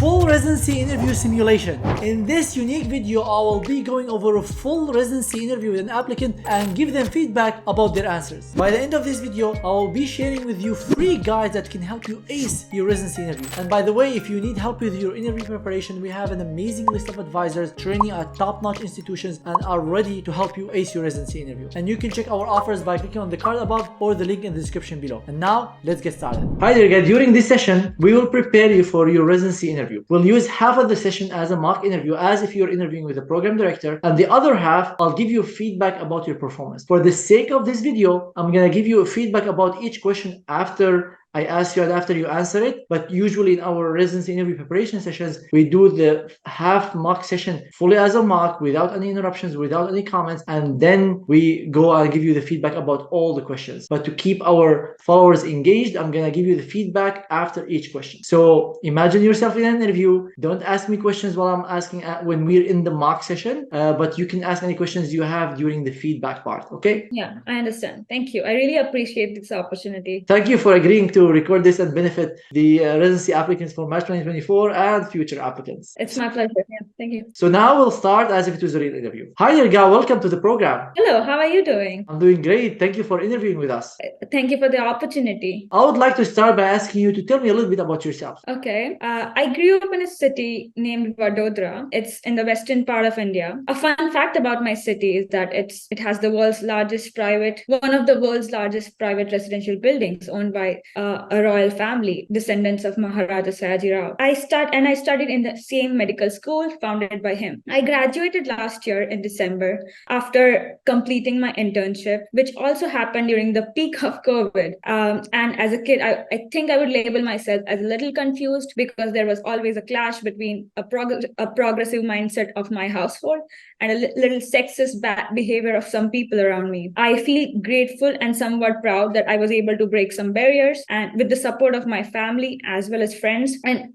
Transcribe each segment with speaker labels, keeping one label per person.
Speaker 1: full residency interview simulation. In this unique video, I will be going over a full residency interview with an applicant and give them feedback about their answers. By the end of this video, I will be sharing with you 3 guides that can help you ace your residency interview. And by the way, if you need help with your interview preparation, we have an amazing list of advisors training at top-notch institutions and are ready to help you ace your residency interview. And you can check our offers by clicking on the card above or the link in the description below. And now, let's get started. Hi there guys, during this session, we will prepare you for your residency interview. We'll use half of the session as a mock interview, as if you're interviewing with a program director, and the other half, I'll give you feedback about your performance. For the sake of this video, I'm gonna give you feedback about each question after I ask you and after you answer it. But usually in our residency interview preparation sessions, we do the half mock session fully as a mock without any interruptions, without any comments, and then we go and give you the feedback about all the questions. But to keep our followers engaged, I'm gonna give you the feedback after each question. So imagine yourself in an interview. Don't ask me questions while I'm asking when we're in the mock session, but you can ask any questions you have during the feedback part, okay?
Speaker 2: Yeah, I understand. Thank you. I really appreciate this opportunity.
Speaker 1: Thank you for agreeing to record this and benefit the residency applicants for March 2024 and future applicants.
Speaker 2: It's my pleasure. Yeah, thank you.
Speaker 1: So now we'll start as if it was a real interview. Hi there, Ga. Welcome to the program.
Speaker 2: Hello, how are you doing?
Speaker 1: I'm doing great. Thank you for interviewing with us.
Speaker 2: Thank you for the opportunity.
Speaker 1: I would like to start by asking you to tell me a little bit about yourself.
Speaker 2: Okay. I grew up in a city named Vadodara. It's in the western part of India. A fun fact about my city is that it has the world's largest one of the world's largest private residential buildings owned by a royal family, descendants of Maharaja Sayaji Rao. I studied in the same medical school founded by him. I graduated last year in December after completing my internship, which also happened during the peak of COVID. And as a kid, I think I would label myself as a little confused because there was always a clash between a progressive mindset of my household and a little sexist behavior of some people around me. I feel grateful and somewhat proud that I was able to break some barriers and with the support of my family as well as friends and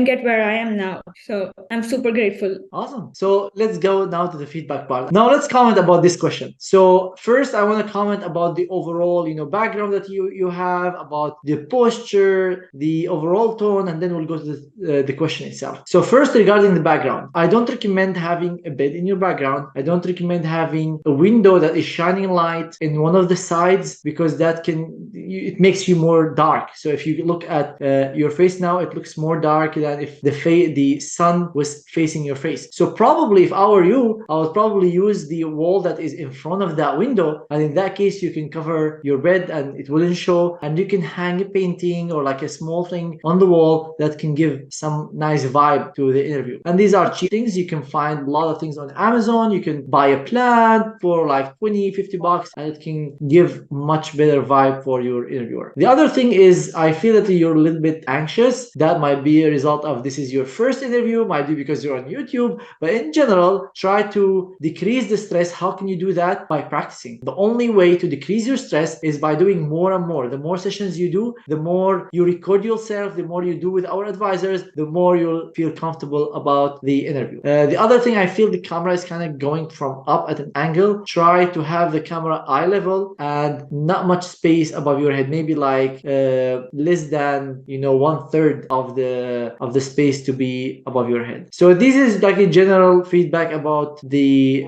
Speaker 2: get where I am now. So I'm super grateful.
Speaker 1: Awesome. So let's go now to the feedback part. Now let's comment about this question. So first I want to comment about the overall, background that you have, about the posture, the overall tone, and then we'll go to the question itself. So first, regarding the background, I don't recommend having a bed in your background. I don't recommend having a window that is shining light in one of the sides, because it makes you more dark. So if you look at your face now, it looks more dark than if the sun was facing your face. So probably if I were you, I would probably use the wall that is in front of that window, and in that case you can cover your bed and it wouldn't show, and you can hang a painting or like a small thing on the wall that can give some nice vibe to the interview. And these are cheap things. You can find a lot of things on Amazon. You can buy a plant for like 20-50 bucks, and it can give much better vibe for your interviewer. The other thing is, I feel that you're a little bit anxious. That might be a result of this is your first interview, might be because you're on YouTube, but in general, try to decrease the stress. How can you do that? By practicing. The only way to decrease your stress is by doing more and more. The more sessions you do, the more you record yourself, the more you do with our advisors, the more you'll feel comfortable about the interview. The other thing, I feel the camera is kind of going from up at an angle. Try to have the camera eye level and not much space above your head, maybe like less than 1/3 of the space to be above your head. So this is like a general feedback about the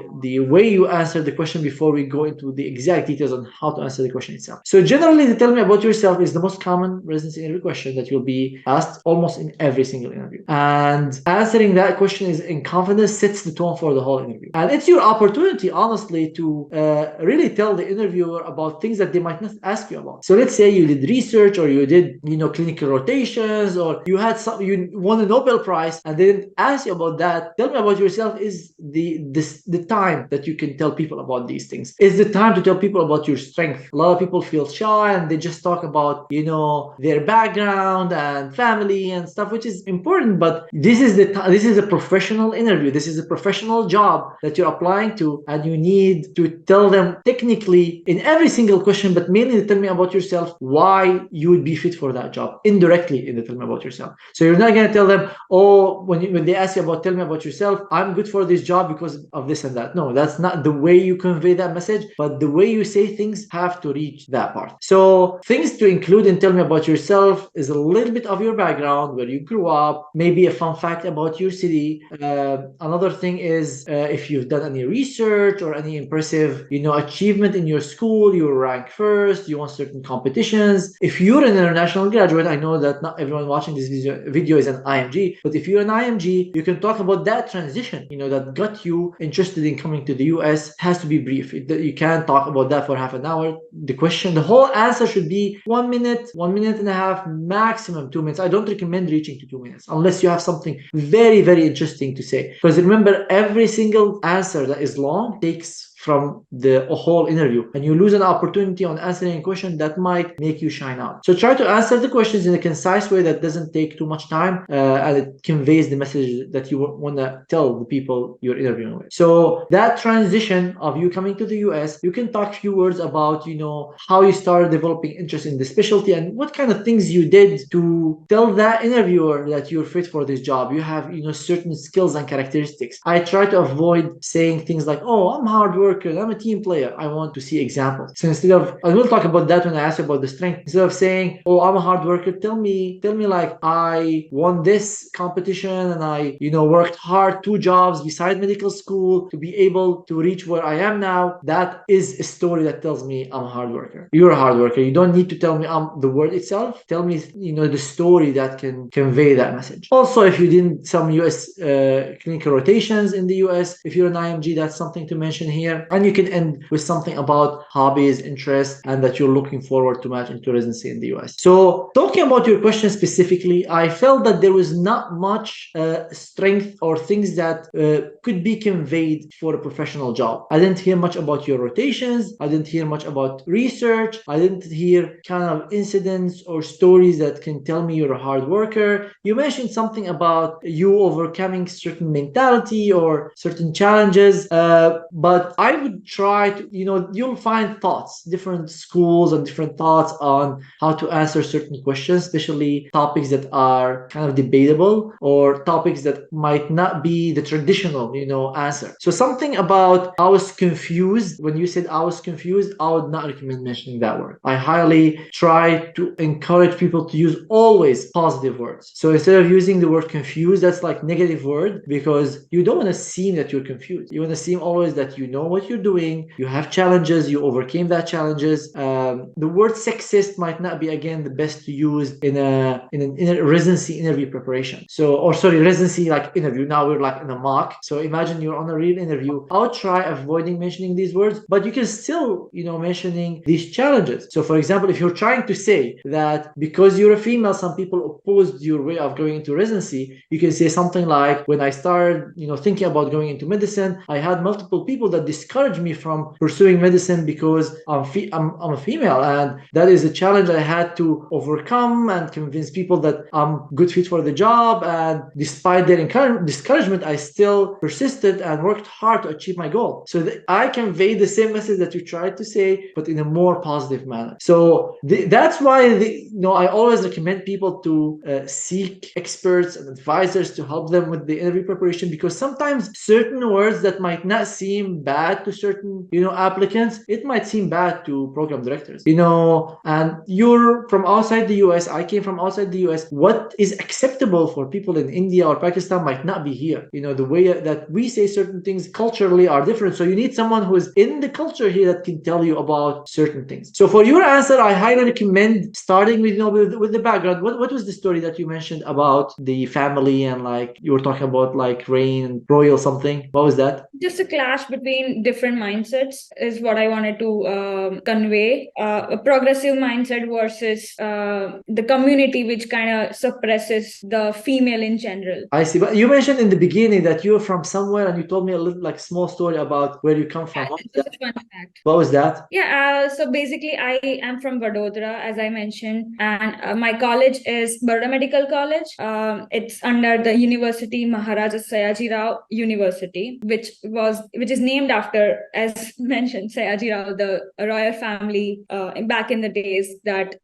Speaker 1: way you answer the question before we go into the exact details on how to answer the question itself. So generally, the tell me about yourself is the most common residency interview question that will be asked almost in every single interview. And answering that question is in confidence sets the tone for the whole interview. And it's your opportunity, honestly, to really tell the interviewer about things that they might not ask you about. So let's say you did research, or you did, clinical rotations, or you won a Nobel Prize and they didn't ask you about that. Tell me about yourself is the time that you can tell people about these things. It's the time to tell people about your strength. A lot of people feel shy and they just talk about, their background and family and stuff, which is important, but this is a professional interview. This is a professional job that you're applying to, and you need to tell them technically in every single question, but mainly tell me about yourself, why you would be fit for that job. Indirectly in the tell me about yourself. So you're not going to tell them, oh, when when they ask you about, tell me about yourself, I'm good for this job because of this and that. No, that's not the way you convey that message, but the way you say things have to reach that part. So things to include in tell me about yourself is a little bit of your background, where you grew up, maybe a fun fact about your city. Another thing is if you've done any research or any impressive, achievement in your school, you rank first, you won certain competitions. If you're an international graduate, I know that not everyone watching this video is an IMG, but if you're an IMG, you can talk about that transition, that got you interested in coming to the US. It has to be brief. You can't talk about that for half an hour. The whole answer should be 1 minute, 1.5 minutes, maximum 2 minutes. I don't recommend reaching to 2 minutes unless you have something very, very interesting to say. Because remember, every single answer that is long takes from the whole interview, and you lose an opportunity on answering a question that might make you shine out. So try to answer the questions in a concise way that doesn't take too much time, and it conveys the message that you want to tell the people you're interviewing with. So that transition of you coming to the US, you can talk a few words about, how you started developing interest in the specialty and what kind of things you did to tell that interviewer that you're fit for this job. You have, certain skills and characteristics. I try to avoid saying things like, oh, I'm hard working, I'm a team player. I want to see examples. So instead of, I will talk about that when I ask you about the strength. Instead of saying, oh, I'm a hard worker, tell me like I won this competition and I, worked hard 2 jobs beside medical school to be able to reach where I am now. That is a story that tells me I'm a hard worker. You're a hard worker. You don't need to tell me the word itself. Tell me, the story that can convey that message. Also, if you did some US clinical rotations in the US, if you're an IMG, that's something to mention here. And you can end with something about hobbies, interests, and that you're looking forward to match into residency in the US. So talking about your question specifically, I felt that there was not much strength or things that could be conveyed for a professional job. I didn't hear much about your rotations. I didn't hear much about research. I didn't hear kind of incidents or stories that can tell me you're a hard worker. You mentioned something about you overcoming certain mentality or certain challenges, but I would try to, you'll find thoughts, different schools and different thoughts on how to answer certain questions, especially topics that are kind of debatable or topics that might not be the traditional, answer. So something about I was confused. When you said I was confused, I would not recommend mentioning that word. I highly try to encourage people to use always positive words. So instead of using the word confused, that's like negative word, because you don't want to seem that you're confused. You want to seem always that you know what you're doing, you have challenges, you overcame that challenges. The word sexist might not be, again, the best to use in a residency interview preparation. So, or sorry, residency like interview. Now we're like in a mock. So imagine you're on a real interview. I would try avoiding mentioning these words, but you can still, mentioning these challenges. So for example, if you're trying to say that because you're a female, some people opposed your way of going into residency, you can say something like, when I started, thinking about going into medicine, I had multiple people that discouraged me from pursuing medicine because I'm a female, and that is a challenge I had to overcome and convince people that I'm good fit for the job. And despite their discouragement, I still persisted and worked hard to achieve my goal. So I convey the same message that you tried to say, but in a more positive manner. So that's why I always recommend people to seek experts and advisors to help them with the interview preparation, because sometimes certain words that might not seem bad to certain applicants, it might seem bad to program directors, and you're from outside the US, I came from outside the US. What is acceptable for people in India or Pakistan might not be here. The way that we say certain things culturally are different, so you need someone who is in the culture here that can tell you about certain things. So for your answer, I highly recommend starting with with the background. What was the story that you mentioned about the family, and like you were talking about like rain and royal something? What was that?
Speaker 2: Just a clash between different mindsets is what I wanted to convey. A progressive mindset versus the community, which kind of suppresses the female in general.
Speaker 1: I see. But you mentioned in the beginning that you're from somewhere, and you told me a little like small story about where you come from.
Speaker 2: Just a fun fact.
Speaker 1: What was that?
Speaker 2: Yeah, so basically, I am from Vadodara, as I mentioned, and my college is Baroda Medical College. It's under the University Maharaja Sayaji Rao University, which is named after doctor, as mentioned, Sayaji Rao, the royal family back in the days, that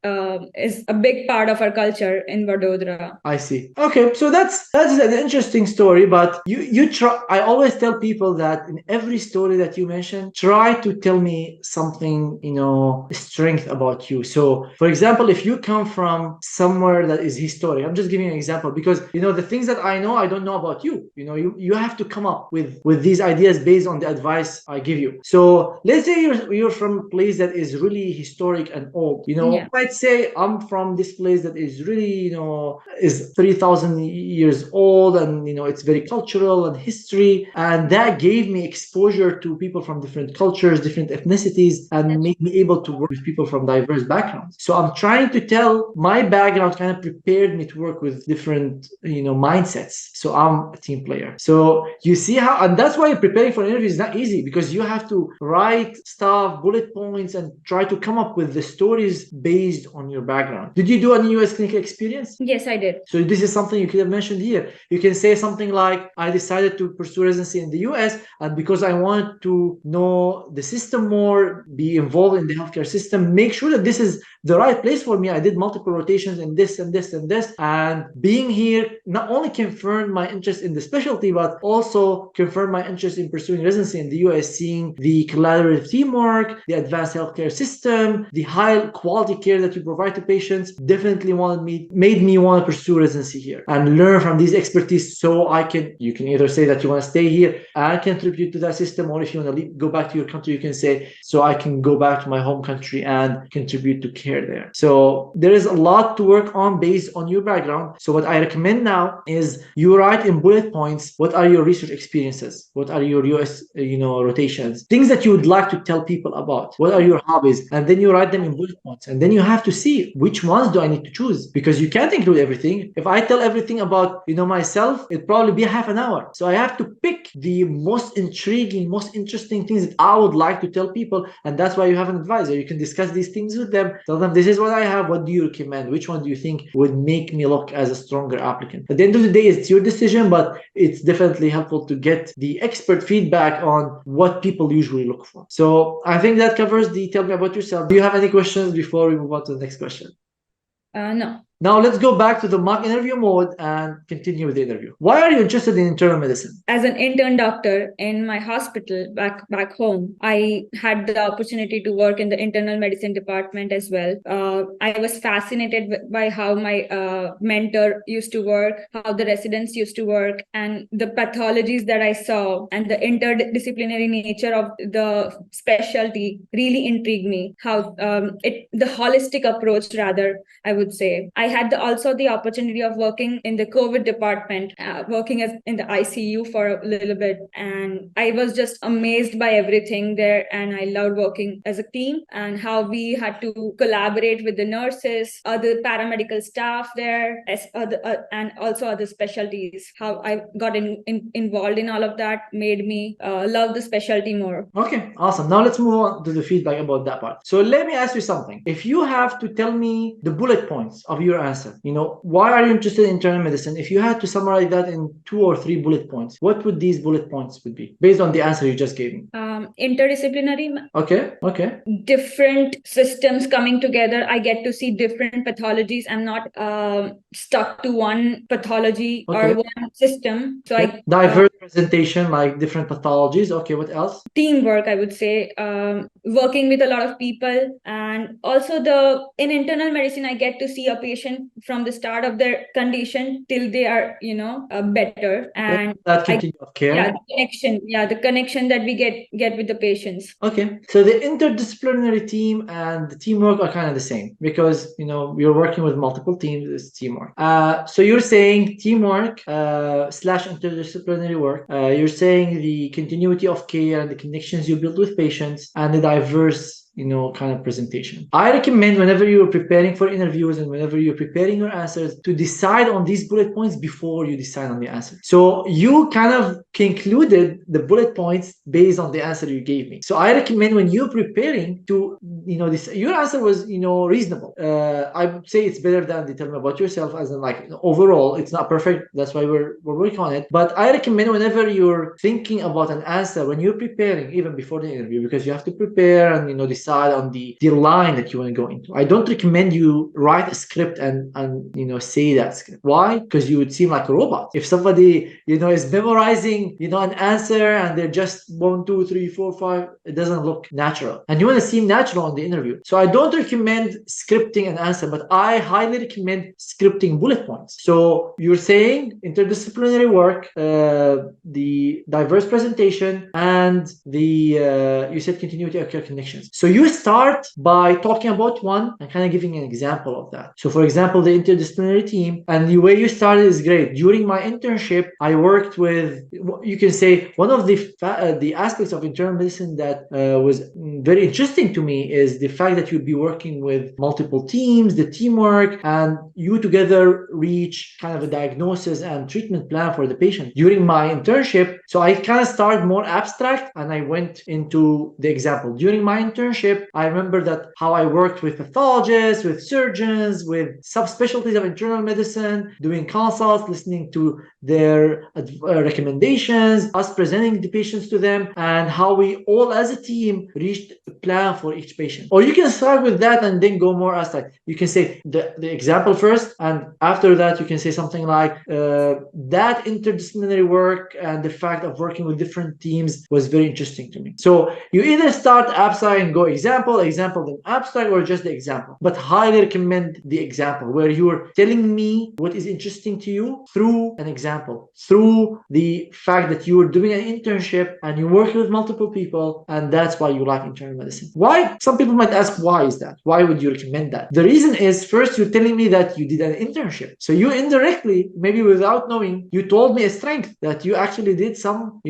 Speaker 2: is a big part of our culture in Vadodara.
Speaker 1: I see. Okay, so that's an interesting story, but you try. I always tell people that in every story that you mention, try to tell me something, strength about you. So, for example, if you come from somewhere that is historic, I'm just giving you an example because the things that I know, I don't know about you. You have to come up with these ideas based on the advice I give you. So let's say you're from a place that is really historic and old.
Speaker 2: Yeah.
Speaker 1: I might say I'm from this place that is really, is 3,000 years old, and it's very cultural and history, and that gave me exposure to people from different cultures, different ethnicities, and made me able to work with people from diverse backgrounds. So I'm trying to tell my background kind of prepared me to work with different mindsets. So I'm a team player. So you see how, and that's why preparing for an interview is not easy, because you have to write stuff, bullet points, and try to come up with the stories based on your background. Did you do any US clinical experience?
Speaker 2: Yes, I did.
Speaker 1: So this is something you could have mentioned here. You can say something like, I decided to pursue residency in the US, and because I wanted to know the system more, be involved in the healthcare system, make sure that this is the right place for me. I did multiple rotations in this and this and this, and being here not only confirmed my interest in the specialty, but also confirmed my interest in pursuing residency in the US, seeing the collaborative teamwork, the advanced healthcare system, the high quality care that you provide to patients, definitely made me want to pursue residency here and learn from these expertise. So you can either say that you want to stay here and contribute to that system, or if you want to go back to your country, you can say, so I can go back to my home country and contribute to care there. So there is a lot to work on based on your background. So what I recommend now is you write in bullet points, what are your research experiences? What are your US, rotations? Things that you would like to tell people about. What are your hobbies? And then you write them in bullet points. And then you have to see which ones do I need to choose, because you can't include everything. If I tell everything about, myself, it'd probably be half an hour. So I have to pick the most intriguing, most interesting things that I would like to tell people. And that's why you have an advisor. You can discuss these things with them. Tell them, this is what I have. What do you recommend? Which one do you think would make me look as a stronger applicant? At the end of the day, it's your decision, but it's definitely helpful to get the expert feedback on what people usually look for. So I think that covers the tell me about yourself. Do you have any questions before we move on to the next question?
Speaker 2: No.
Speaker 1: Now let's go back to the mock interview mode and continue with the interview. Why are you interested in internal medicine?
Speaker 2: As an intern doctor in my hospital back home, I had the opportunity to work in the internal medicine department as well. I was fascinated by how my mentor used to work, how the residents used to work, and the pathologies that I saw, and the interdisciplinary nature of the specialty really intrigued me. How the holistic approach, rather, I would say. I had also the opportunity of working in the COVID department, working in the ICU for a little bit. And I was just amazed by everything there. And I loved working as a team, and how we had to collaborate with the nurses, other paramedical staff there, and also other specialties. How I got involved in all of that made me love the specialty more.
Speaker 1: Okay, awesome. Now let's move on to the feedback about that part. So let me ask you something. If you have to tell me the bullet points of your answer, why are you interested in internal medicine? If you had to summarize that in 2 or 3 bullet points, what would these bullet points would be based on the answer you just gave me?
Speaker 2: Interdisciplinary.
Speaker 1: Okay.
Speaker 2: Different systems coming together. I get to see different pathologies. I'm not stuck to one pathology or one system. So
Speaker 1: diverse presentation, like different pathologies. Okay, what else?
Speaker 2: Teamwork, I would say. Working with a lot of people, and also in internal medicine, I get to see a patient from the start of their condition till they are, better, and
Speaker 1: that continuum of care.
Speaker 2: The connection that we get with the patients.
Speaker 1: Okay, so the interdisciplinary team and the teamwork are kind of the same, because you're working with multiple teams. It's teamwork. So you're saying teamwork / interdisciplinary work. You're saying the continuity of care and the connections you build with patients, and the diverse kind of presentation. I recommend whenever you're preparing for interviews and whenever you're preparing your answers to decide on these bullet points before you decide on the answer. So you kind of concluded the bullet points based on the answer you gave me. So I recommend when you're preparing to, your answer was, reasonable. I would say it's better than tell me about yourself, as in like overall, it's not perfect. That's why we're working on it. But I recommend whenever you're thinking about an answer, when you're preparing, even before the interview, because you have to prepare and decide on the line that you want to go into. I don't recommend you write a script and say that script. Why? Because you would seem like a robot. If somebody is memorizing an answer and they're just 1, 2, 3, 4, 5, it doesn't look natural. And you want to seem natural in the interview. So I don't recommend scripting an answer, but I highly recommend scripting bullet points. So you're saying interdisciplinary work, the diverse presentation, and the you said continuity of care connections. So you start by talking about one and kind of giving an example of that. So for example, the interdisciplinary team, and the way you started is great. During my internship, I worked with, you can say, one of the aspects of internal medicine that was very interesting to me is the fact that you'd be working with multiple teams, the teamwork, and you together reach kind of a diagnosis and treatment plan for the patient. During my internship, so I kind of started more abstract and I went into the example. During my internship, I remember that how I worked with pathologists, with surgeons, with subspecialties of internal medicine, doing consults, listening to their recommendations, us presenting the patients to them, and how we all as a team reached a plan for each patient. Or you can start with that and then go more abstract. You can say the example first, and after that you can say something like that interdisciplinary work and the fact of working with different teams was very interesting to me. So you either start abstract and go example, then abstract, or just the example. But highly recommend the example, where you're telling me what is interesting to you through an example, through the fact that you were doing an internship and you work with multiple people, and that's why you like internal medicine. Why? Some people might ask, why is that? Why would you recommend that? The reason is, first, you're telling me that you did an internship. So you indirectly, maybe without knowing, you told me a strength that you actually did some,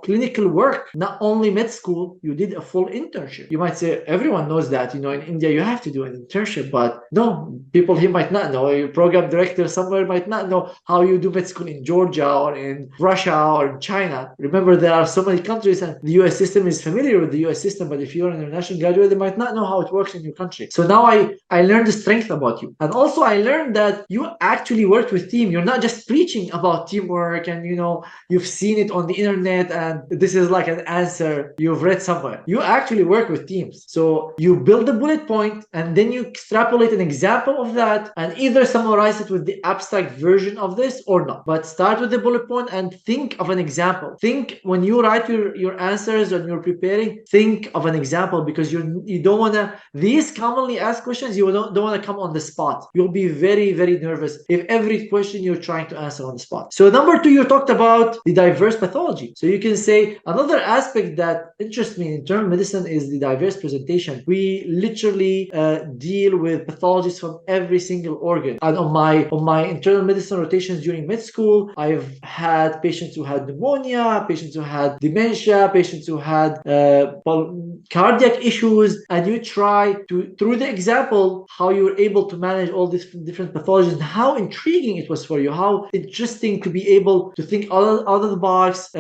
Speaker 1: clinical work, not only med school, you did a full internship. You might say, everyone knows that, in India, you have to do an internship, but no, people here might not know. Your program director somewhere might not know how you do med school in Georgia or in Russia or in China. Remember, there are so many countries and the US system is familiar with the US system, but if you're an international graduate, they might not know how it works in your country. So now I learned the strength about you. And also I learned that you actually worked with team. You're not just preaching about teamwork and, you've seen it on the internet and this is like an answer you've read somewhere. You actually work with teams. So you build a bullet point and then you extrapolate an example of that and either summarize it with the abstract version of this or not. But start with the bullet point and think of an example. Think when you write your answers and you're preparing, think of an example, because you don't want to, these commonly asked questions, you don't want to come on the spot. You'll be very, very nervous if every question you're trying to answer on the spot. So number 2, you talked about the diverse pathology. So you can say another aspect that interests me in internal medicine is the diverse presentation. We literally deal with pathologists from every single organ. And on my internal medicine rotations during med school, I've had patients who had pneumonia, patients who had dementia, patients who had cardiac issues, and you try to, through the example, how you're able to manage all these different pathologies and how intriguing it was for you, how interesting to be able to think out of the box,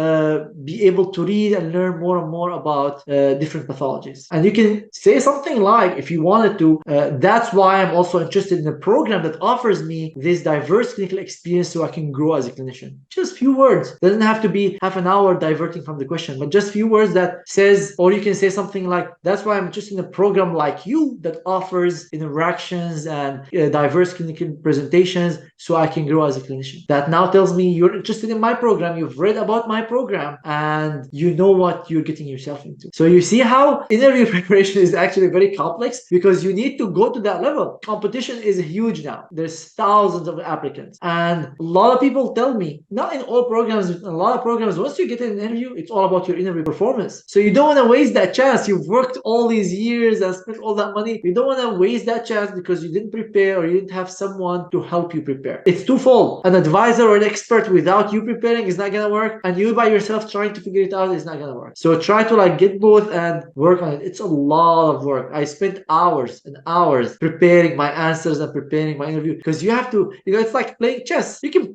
Speaker 1: be able to read and learn more and more about different pathologies. And you can say something like, if you wanted to, that's why I'm also interested in a program that offers me this diverse clinical experience so I can grow as a clinician. Just few words. Doesn't have to be half an hour diverting from the question, but just few words that says, or you can say something like, that's why I'm interested in a program like you that offers interactions and diverse clinical presentations so I can grow as a clinician. That now tells me you're interested in my program, you've read about my program, and you know what you're getting yourself into. So you see how interview preparation is actually very complex, because you need to go to that level. Competition is huge now. There's thousands of applicants, and a lot of people tell me, not in all programs, in a lot of programs, once you get an interview, it's all about your interview performance. So you don't want to waste that chance. You've worked all these years and spent all that money. You don't want to waste that chance because you didn't prepare or you didn't have someone to help you prepare. It's twofold. An advisor or an expert without you preparing is not going to work, and you by yourself trying to figure it out is not going to work. So try to get both and work on it. It's a a lot of work. I spent hours and hours preparing my answers and preparing my interview, because you have to, it's like playing chess. You can,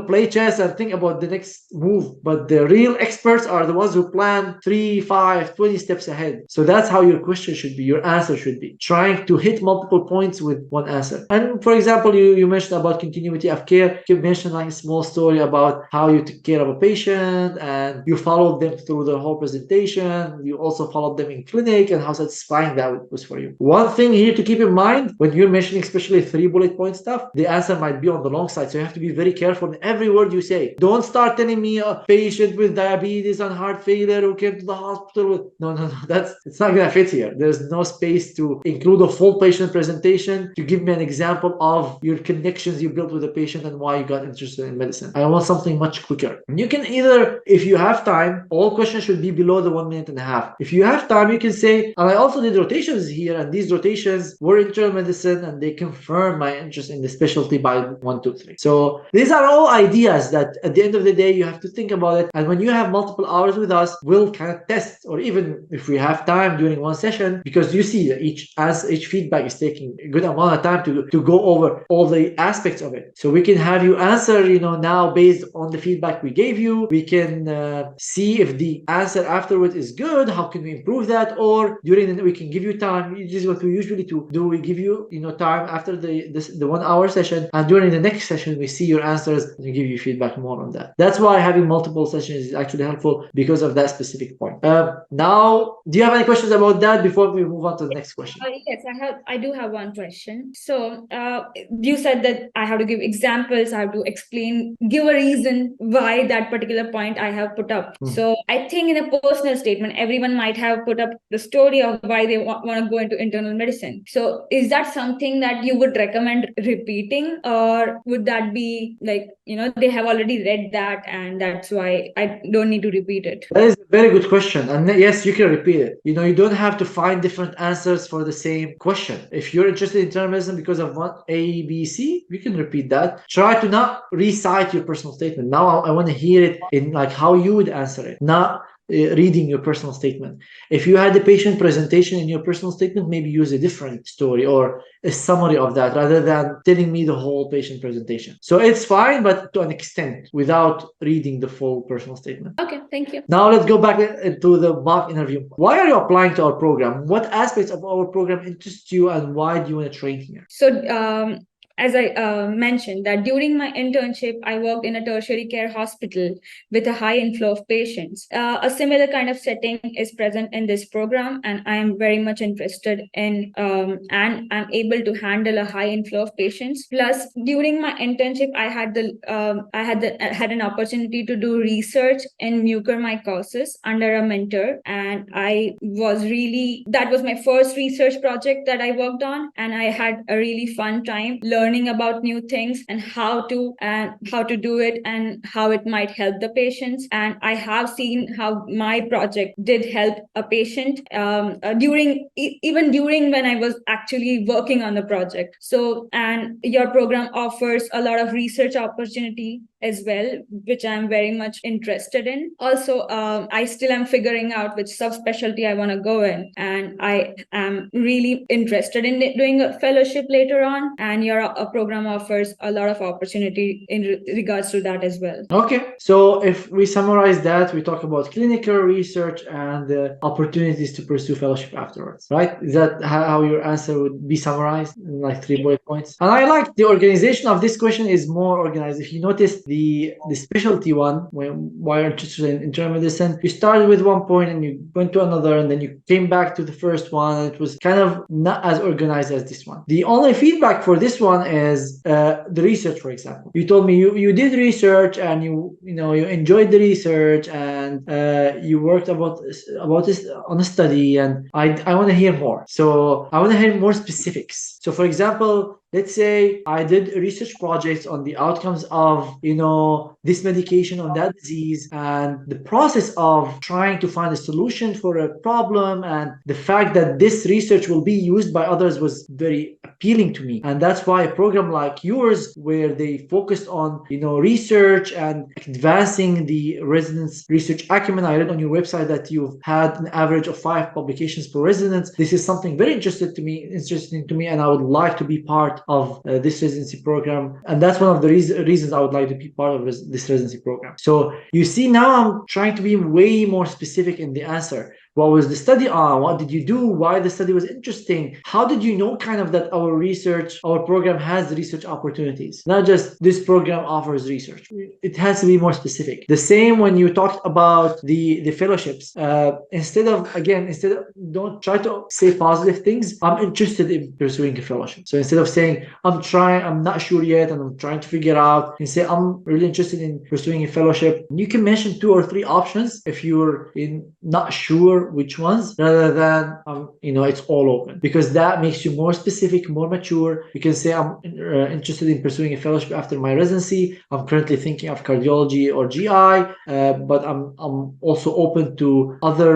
Speaker 1: play chess and think about the next move, but the real experts are the ones who plan 3, 5, 20 steps ahead. So that's how your question should be, your answer should be, trying to hit multiple points with one answer. And for example, you mentioned about continuity of care. You mentioned like a small story about how you took care of a patient and you followed them through the whole presentation. You also followed them in clinic and how satisfying that was for you. One thing here to keep in mind when you're mentioning especially 3 bullet point stuff, the answer might be on the long side. So you have to be very careful in every word you say. Don't start telling me a patient with diabetes and heart failure who came to the hospital with, no, it's not gonna fit here. There's no space to include a full patient presentation to give me an example of your connections you built with the patient and why you got interested in medicine. I want something much quicker. You can either, if you have time, all questions should be below the 1 minute and a half. If you have time, you can say, and I also did rotations here, and these rotations were internal medicine, and they confirmed my interest in the specialty by 1, 2, 3. So these are all ideas that at the end of the day, you have to think about it. And when you have multiple hours with us, we'll kind of test, or even if we have time during one session, because you see each feedback is taking a good amount of time to go over all the aspects of it. So we can have you answer, now based on the feedback we gave you. We can see if the answer afterwards is good, how can we improve that, or during the, we can give you time. This is what we usually do. We give you, time after the 1 hour session, and during the next session we see your answers and we give you feedback more on that. That's why having multiple sessions is actually helpful, because of that specific point. Now, do you have any questions about that before we move on to the next question?
Speaker 2: Yes, I do have one question. So you said that I have to give examples, I have to explain, give a reason why that particular point I have put up. So I think in a personal statement, everyone might have put up the story of why they want to go into internal medicine. So is that something that you would recommend repeating, or would that be like, they have already read that and that's why I don't need to repeat it?
Speaker 1: That is a very good question. And yes, you can repeat it. You don't have to find different answers for the same question. If you're interested in internal medicine because of one A, B, C, you can repeat that. Try to not recite your personal statement. Now I want to hear it in like how you would answer it, not reading your personal statement. If you had the patient presentation in your personal statement, maybe use a different story or a summary of that rather than telling me the whole patient presentation. So it's fine, but to an extent, without reading the full personal statement.
Speaker 2: Okay, thank you.
Speaker 1: Now let's go back to the mock interview. Why are you applying to our program? What aspects of our program interest you, and why do you want to train here?
Speaker 2: So as I mentioned, that during my internship, I worked in a tertiary care hospital with a high inflow of patients. A similar kind of setting is present in this program, and I am very much interested in and I'm able to handle a high inflow of patients. Plus, during my internship, I had an opportunity to do research in mucormycosis under a mentor, and that was my first research project that I worked on, and I had a really fun time learning about new things and how to do it and how it might help the patients. And I have seen how my project did help a patient during when I was actually working on the project. So, and your program offers a lot of research opportunity as well, which I'm very much interested in. Also, I still am figuring out which subspecialty I want to go in, and I am really interested in doing a fellowship later on, and your program offers a lot of opportunity in regards to that as well.
Speaker 1: Okay, so if we summarize that, we talk about clinical research and opportunities to pursue fellowship afterwards, right? Is that how your answer would be summarized in like 3 bullet points? And I like the organization of this question is more organized. If you notice the specialty one, why you're interested in internal medicine, you started with one point and you went to another, and then you came back to the first one, and it was kind of not as organized as this one. The only feedback for this one is the research. For example, you told me you did research and you enjoyed the research, and you worked about this on a study, and I want to hear more. So I want to hear more specifics. So for example, let's say I did research projects on the outcomes of this medication on that disease, and the process of trying to find a solution for a problem, and the fact that this research will be used by others was very appealing to me. And that's why a program like yours, where they focused on research and advancing the residents research acumen. I read on your website that you've had an average of 5 publications per residence. This is something very interesting to me, and I would like to be part of this residency program. And that's one of the reasons I would like to be part of this residency program. So you see, now I'm trying to be way more specific in the answer. What was the study on? What did you do? Why the study was interesting? How did you know kind of that our program has research opportunities? Not just this program offers research. It has to be more specific. The same when you talked about the fellowships. Instead of don't try to say positive things. I'm interested in pursuing a fellowship. So instead of saying I'm not sure yet, and I'm trying to figure out, and say I'm really interested in pursuing a fellowship. You can mention 2 or 3 options if you're not sure which ones, rather than it's all open, because that makes you more specific, more mature. You can say I'm interested in pursuing a fellowship after my residency. I'm currently thinking of cardiology or GI, but I'm also open to other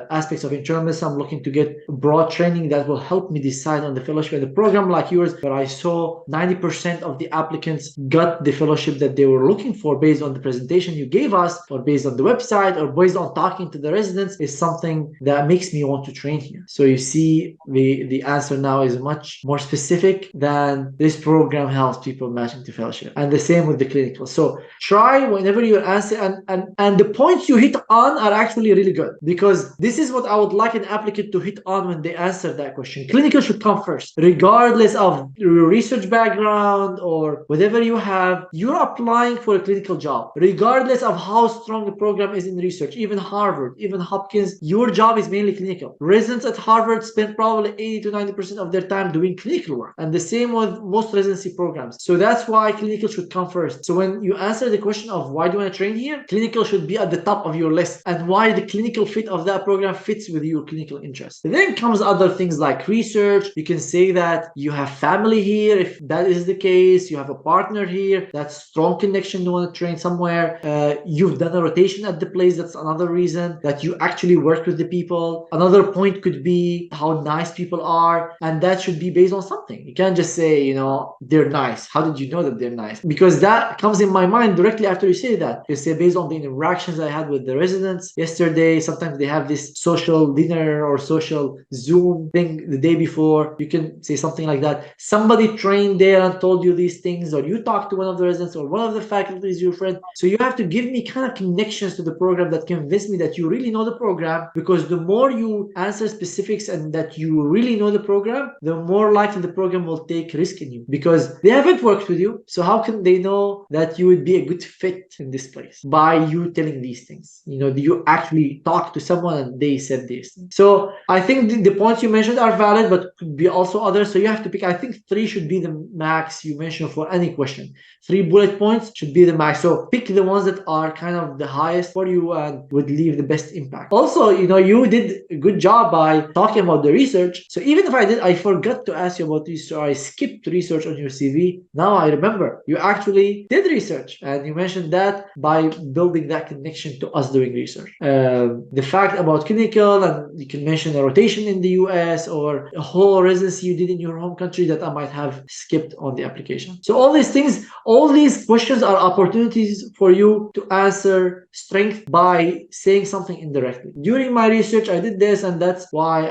Speaker 1: aspects of internal medicine. I'm looking to get broad training that will help me decide on the fellowship. And the program like yours, where I saw 90% of the applicants got the fellowship that they were looking for based on the presentation you gave us, or based on the website, or based on talking to the residents, is something that makes me want to train here. So you see, the answer now is much more specific than this program helps people matching to fellowship. And the same with the clinical. So try whenever you answer, and the points you hit on are actually really good, because this is what I would like an applicant to hit on when they answer that question. Clinical should come first, regardless of your research background or whatever you have. You're applying for a clinical job, regardless of how strong the program is in research. Even Harvard, even Hopkins, your job is mainly clinical. Residents at Harvard spend probably 80 to 90% of their time doing clinical work, and the same with most residency programs. So that's why clinical should come first. So when you answer the question of why do you want to train here, clinical should be at the top of your list, and why the clinical fit of that program fits with your clinical interest. Then comes other things like research. You can say that you have family here, if that is the case. You have a partner here, that's strong connection to want to train somewhere. You've done a rotation at the place, that's another reason that you actually work with the people. Another point could be how nice people are, and that should be based on something. You can't just say, they're nice. How did you know that they're nice? Because that comes in my mind directly after you say that. You say, based on the interactions I had with the residents yesterday. Sometimes they have this social dinner or social Zoom thing the day before. You can say something like that. Somebody trained there and told you these things, or you talked to one of the residents, or one of the faculty is your friend. So you have to give me kind of connections to the program that convince me that you really know the program, because the more you answer specifics and that you really know the program, the more likely the program will take risk in you, because they haven't worked with you. So how can they know that you would be a good fit in this place? By you telling these things. You actually talk to someone and they said this. So I think the points you mentioned are valid, but could be also others. So you have to pick. I think 3 should be the max you mentioned for any question. 3 bullet points should be the max. So pick the ones that are kind of the highest for you and would leave the best impact. Also, you did a good job by talking about the research. So even if I forgot to ask you about research, or I skipped research on your CV, now I remember you actually did research, and you mentioned that by building that connection to us doing research. The fact about clinical, and you can mention a rotation in the US or a whole residency you did in your home country that I might have skipped on the application. So all these things, all these questions are opportunities for you to answer strength by saying something indirectly. During my research, I did this, and that's why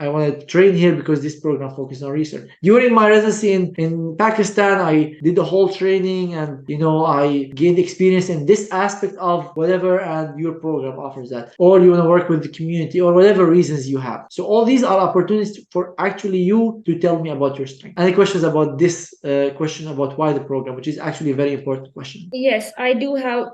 Speaker 1: I want to train here, because this program focuses on research. During my residency in Pakistan, I did the whole training, and I gained experience in this aspect of whatever, and your program offers that. Or you want to work with the community, or whatever reasons you have. So all these are opportunities for actually you to tell me about your strength. Any questions about this question about why the program, which is actually a very important question?
Speaker 2: Yes, I do have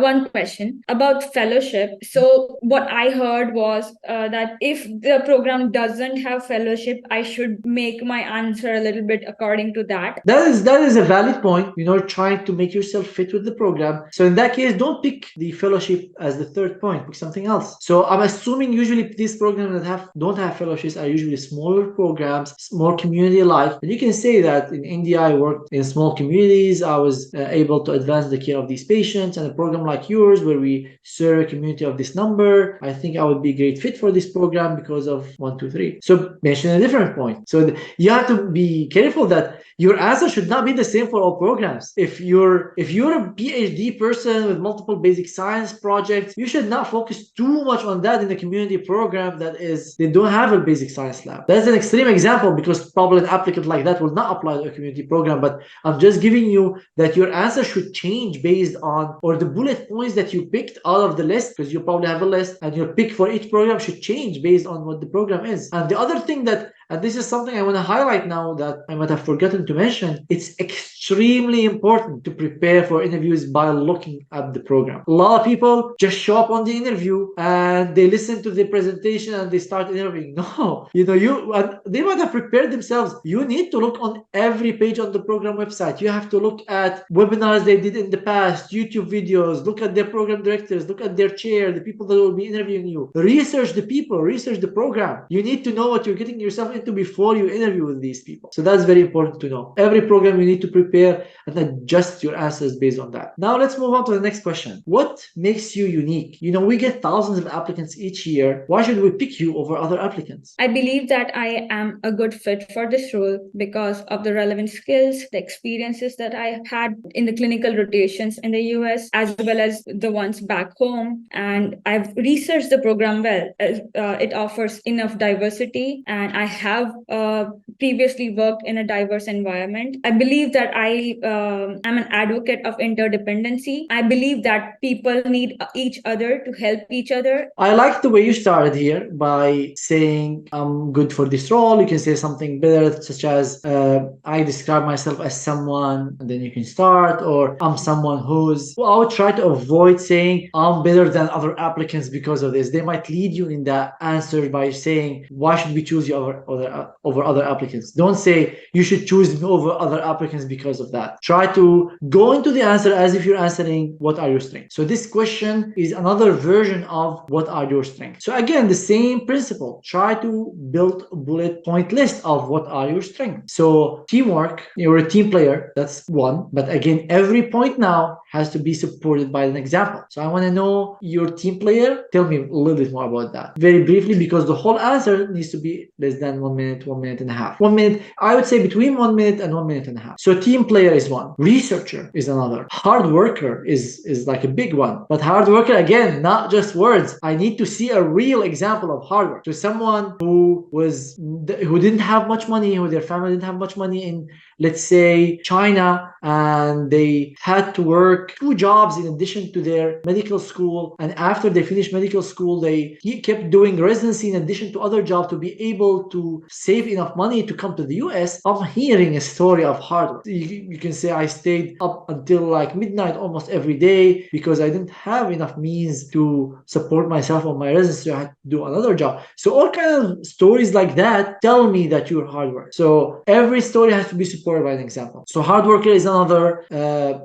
Speaker 2: one question about fellowship. So what I heard was that if the program doesn't have fellowship, I should make my answer a little bit according to that.
Speaker 1: That is a valid point. Trying to make yourself fit with the program. So in that case, don't pick the fellowship as the third point. Pick something else. So I'm assuming usually these programs that don't have fellowships are usually smaller programs, more community life. And you can say that in India, I worked in small communities. I was able to advance the care of these patients. And a program like yours, where we serve a community of this number, I think I would be a great fit for this program because of 1, 2, 3. So mention a different point. So you have to be careful that your answer should not be the same for all programs. If you're a PhD person with multiple basic science projects, you should not focus too much on that in a community program they don't have a basic science lab. That's an extreme example because probably an applicant like that will not apply to a community program. But I'm just giving you that your answer should change based on, or the bullet points that you picked out of the list, because you probably have a list, and your pick for each program should change based on what the program is. And the other thing and this is something I want to highlight now that I might have forgotten to mention, it's extremely important to prepare for interviews by looking at the program. A lot of people just show up on the interview and they listen to the presentation and they start interviewing. No, they might have prepared themselves. You need to look on every page on the program website. You have to look at webinars they did in the past, YouTube videos, look at their program directors, look at their chair, the people that will be interviewing you. Research the people, research the program. You need to know what you're getting yourself into before you interview with these people. So that's very important to know. Every program you need to prepare and adjust your answers based on that. Now let's move on to the next question. What makes you unique? We get thousands of applicants each year. Why should we pick you over other applicants?
Speaker 2: I believe that I am a good fit for this role because of the relevant skills, the experiences that I had in the clinical rotations in the US, as well as the ones back home. And I've researched the program well. It offers enough diversity, and I have previously worked in a diverse environment. I believe that I am an advocate of interdependency. I believe that people need each other to help each other.
Speaker 1: I like the way you started here by saying I'm good for this role. You can say something better, such as I describe myself as someone, and then you can start, or I'm someone who's. Well, I would try to avoid saying I'm better than other applicants because of this. They might lead you in that answer by saying, why should we choose you over other applicants? Don't say you should choose me over other applicants because of that. Try to go into the answer as if you're answering what are your strengths. So this question is another version of what are your strengths. So again, the same principle. Try to build a bullet point list of what are your strengths. So teamwork, you're a team player, that's one. But again, every point now has to be supported by an example. So I want to know your team player. Tell me a little bit more about that. Very briefly, because the whole answer needs to be less than 1 minute, 1 minute and a half. 1 minute, I would say between 1 minute and 1 minute and a half. So team player is one. Researcher is another. Hard worker is like a big one. But hard worker, again, not just words. I need to see a real example of hard work. So someone who didn't have much money, who their family didn't have much money in, let's say, China, and they had to work 2 jobs in addition to their medical school. And after they finished medical school, he kept doing residency in addition to other jobs to be able to save enough money to come to the US. I'm hearing a story of hard work. You can say I stayed up until like midnight almost every day because I didn't have enough means to support myself on my residency. I had to do another job. So all kinds of stories like that tell me that you're hard work. So every story has to be supported by an example. So hard worker is another.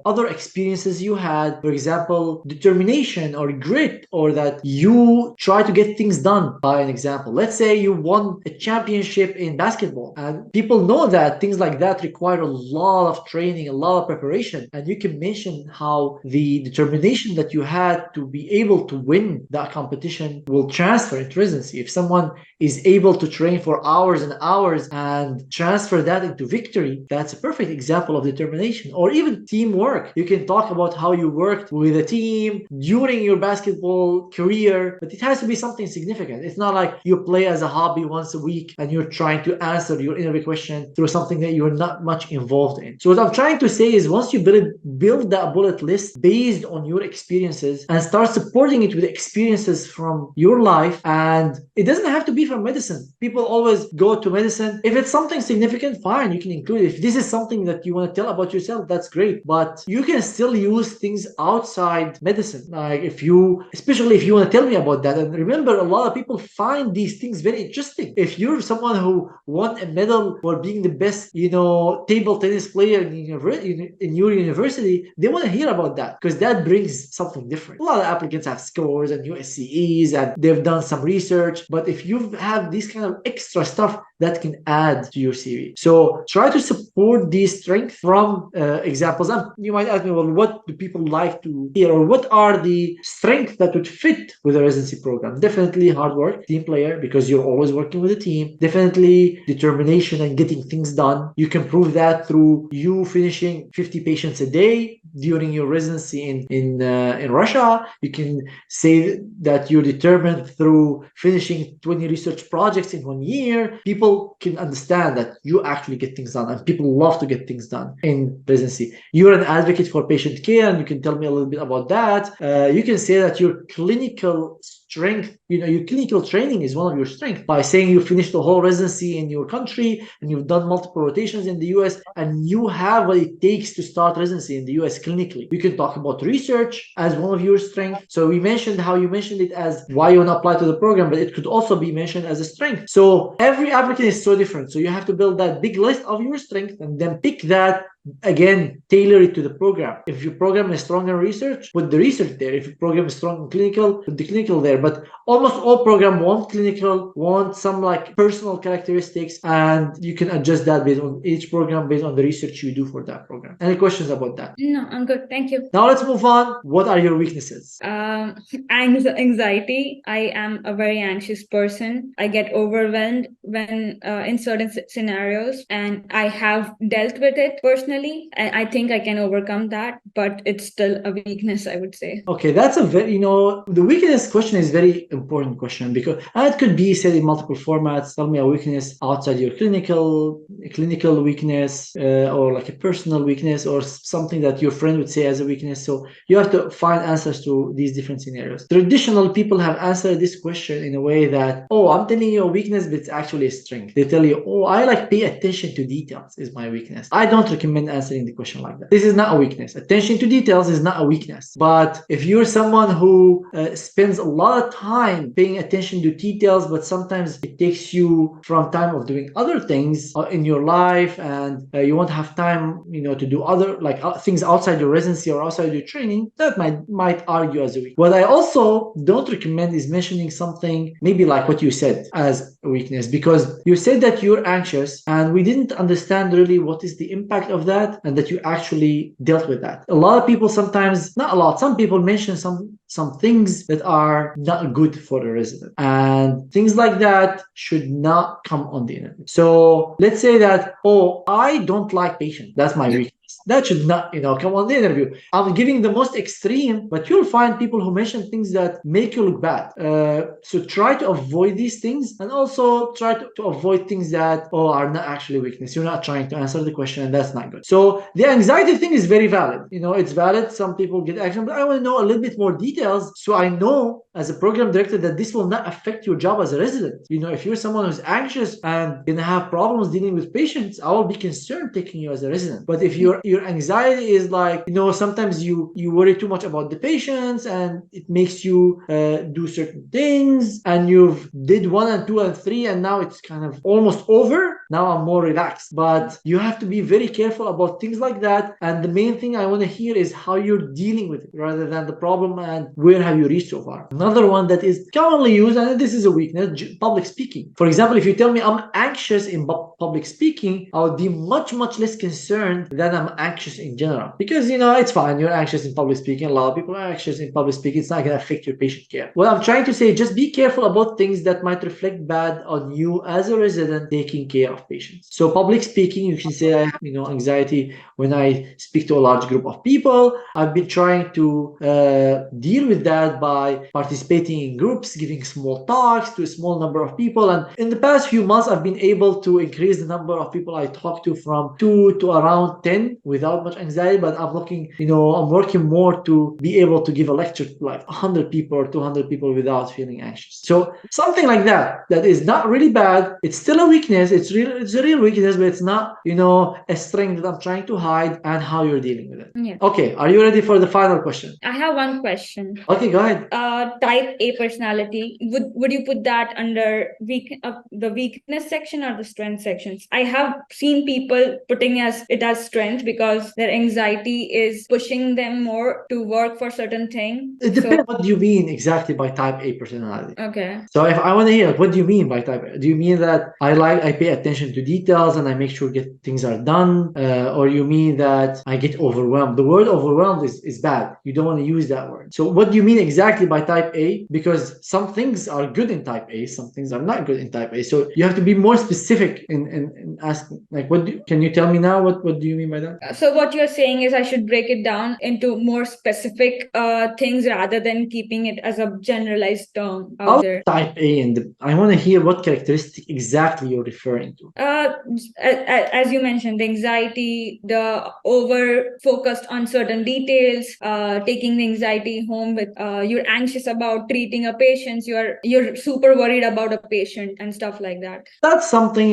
Speaker 1: Other experiences you had, for example, determination or grit, or that you try to get things done by an example. Let's say you won a championship in basketball, and people know that things like that require a lot of training, a lot of preparation, and you can mention how the determination that you had to be able to win that competition will transfer into residency. If someone is able to train for hours and hours and transfer that into victory, that's a perfect example of determination. Or even teamwork. You can talk about how you worked with a team during your basketball career, but it has to be something significant. It's not like you play as a hobby once a week and you're trying to answer your interview question through something that you're not much involved in. So what I'm trying to say is, once you build that bullet list based on your experiences and start supporting it with experiences from your life, and it doesn't have to be from medicine. People always go to medicine. If it's something significant, fine, you can include it. If it this is something that you want to tell about yourself, that's great. But you can still use things outside medicine. Like especially if you want to tell me about that. And remember, a lot of people find these things very interesting. If you're someone who won a medal for being the best, table tennis player in your university, they want to hear about that because that brings something different. A lot of applicants have scores and USCEs and they've done some research. But if you have this kind of extra stuff, that can add to your CV. So try to support these strengths from examples. And you might ask me, well, what do people like to hear, or what are the strengths that would fit with a residency program? Definitely hard work, team player, because you're always working with a team. Definitely determination and getting things done. You can prove that through you finishing 50 patients a day during your residency in Russia. You can say that you're determined through finishing 20 research projects in 1 year. People can understand that you actually get things done, and people love to get things done in residency. You're an advocate for patient care, and you can tell me a little bit about that. You can say that your clinical strength, your clinical training is one of your strengths by saying you finished the whole residency in your country and you've done multiple rotations in the US and you have what it takes to start residency in the US clinically. You can talk about research as one of your strengths. So we mentioned how you mentioned it as why you want to apply to the program, but it could also be mentioned as a strength. So every applicant is so different. So you have to build that big list of your strengths and then pick that. Again, tailor it to the program. If your program is strong in research, put the research there. If your program is strong in clinical, put the clinical there. But almost all programs want clinical, want some like personal characteristics, and you can adjust that based on each program, based on the research you do for that program. Any questions about that?
Speaker 2: No, I'm good. Thank you.
Speaker 1: Now let's move on. What are your weaknesses?
Speaker 2: Anxiety. I am a very anxious person. I get overwhelmed when in certain scenarios, and I have dealt with it personally. I think I can overcome that, but it's still a weakness, I would say.
Speaker 1: Okay, that's a very, the weakness question is very important question because it could be said in multiple formats. Tell me a weakness outside your clinical weakness, or like a personal weakness, or something that your friend would say as a weakness. So you have to find answers to these different scenarios. Traditional people have answered this question in a way that, oh, I'm telling you a weakness, but it's actually a strength. They tell you, oh, I like pay attention to details is my weakness. I don't recommend answering the question like that. This is not a weakness. Attention to details is not a weakness. But if you're someone who spends a lot of time paying attention to details, but sometimes it takes you from time of doing other things in your life, and you won't have time, to do other things outside your residency or outside your training, that might argue as a weakness. What I also don't recommend is mentioning something maybe like what you said as a weakness, because you said that you're anxious, and we didn't understand really what is the impact of that, and that you actually dealt with that. A lot of people sometimes, not a lot, some people mention some things that are not good for a resident, and things like that should not come on the interview. So let's say that, oh, I don't like patients. That's my weakness. That should not, come on the interview. I'm giving the most extreme, but you'll find people who mention things that make you look bad. So try to avoid these things, and also try to avoid things that, are not actually weakness. You're not trying to answer the question, and that's not good. So the anxiety thing is very valid. It's valid. Some people get action, but I want to know a little bit more details so I know as a program director that this will not affect your job as a resident. If you're someone who's anxious and gonna have problems dealing with patients, I will be concerned taking you as a resident. But if your anxiety is like, sometimes you worry too much about the patients and it makes you do certain things, and you've did 1 and 2 and 3 and now it's kind of almost over, now I'm more relaxed. But you have to be very careful about things like that, and the main thing I want to hear is how you're dealing with it rather than the problem and where have you reached so far. Another one that is commonly used, and this is a weakness, public speaking. For example, if you tell me I'm anxious in public speaking, I would be much less concerned than I'm anxious in general, because it's fine, you're anxious in public speaking. A lot of people are anxious in public speaking. It's not going to affect your patient care. What I'm trying to say, just be careful about things that might reflect bad on you as a resident taking care of patients. So public speaking, you can say I have anxiety when I speak to a large group of people. I've been trying to deal with that by participating in groups, giving small talks to a small number of people, and in the past few months I've been able to increase the number of people I talk to from 2 to around 10 lecturing without much anxiety, but I'm looking, I'm working more to be able to give a lecture to like 100 people or 200 people without feeling anxious. So something like that is not really bad. It's still a weakness. It's a real weakness, but it's not, a strength that I'm trying to hide, and how you're dealing with it.
Speaker 2: Yeah.
Speaker 1: Okay, are you ready for the final question?
Speaker 2: I have one question.
Speaker 1: Okay, go ahead.
Speaker 2: Type A personality. Would you put that under the weakness section or the strength sections? I have seen people putting it as strength because their anxiety is pushing them more to work for certain thing.
Speaker 1: It depends what do you mean exactly by type A personality.
Speaker 2: Okay.
Speaker 1: So if I want to hear, what do you mean by type A? Do you mean that I pay attention to details and I make sure things are done? Or you mean that I get overwhelmed? The word overwhelmed is bad. You don't want to use that word. So what do you mean exactly by type A? Because some things are good in type A, some things are not good in type A. So you have to be more specific in asking, like, can you tell me now what do you mean by that?
Speaker 2: So what you're saying is I should break it down into more specific things rather than keeping it as a generalized term out there.
Speaker 1: Type A, and I want to hear what characteristic exactly you're referring to.
Speaker 2: As you mentioned, the anxiety, the over focused on certain details, taking the anxiety home with you're anxious about treating a patient, you're super worried about a patient and stuff like that.
Speaker 1: That's something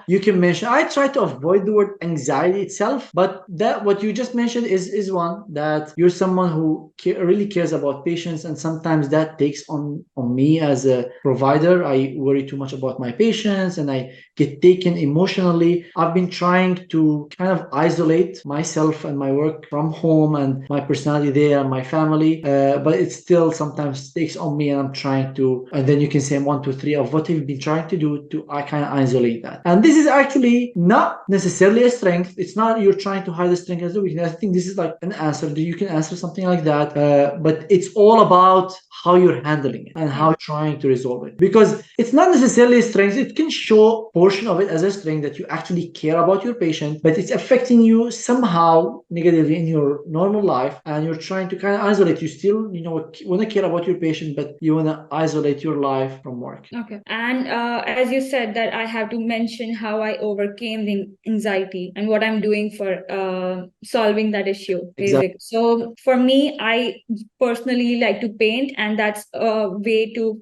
Speaker 1: you can mention. I try to avoid the word anxiety itself, but that what you just mentioned is one that you're someone who really cares about patients, and sometimes that takes on me as a provider. I worry too much about my patients and I get taken emotionally. I've been trying to kind of isolate myself and my work from home and my personality there and my family, but it still sometimes takes on me, and I'm trying to, and then you can say 1, 2, 3 of what have you been trying to do to I kind of isolate that. And this is actually not necessarily a strength. It's not you're trying to hide the strength as a weakness. I think this is like an answer. You can answer something like that, but it's all about how you're handling it and how you're trying to resolve it, because it's not necessarily a strength. It can show portion of it as a strength that you actually care about your patient, but it's affecting you somehow negatively in your normal life, and you're trying to kind of isolate. You still want to care about your patient, but you want to isolate your life from work.
Speaker 2: Okay. And as you said that I have to mention how I overcame the anxiety and what I'm doing for solving that issue.
Speaker 1: Exactly.
Speaker 2: So for me, I personally like to paint, and that's a way to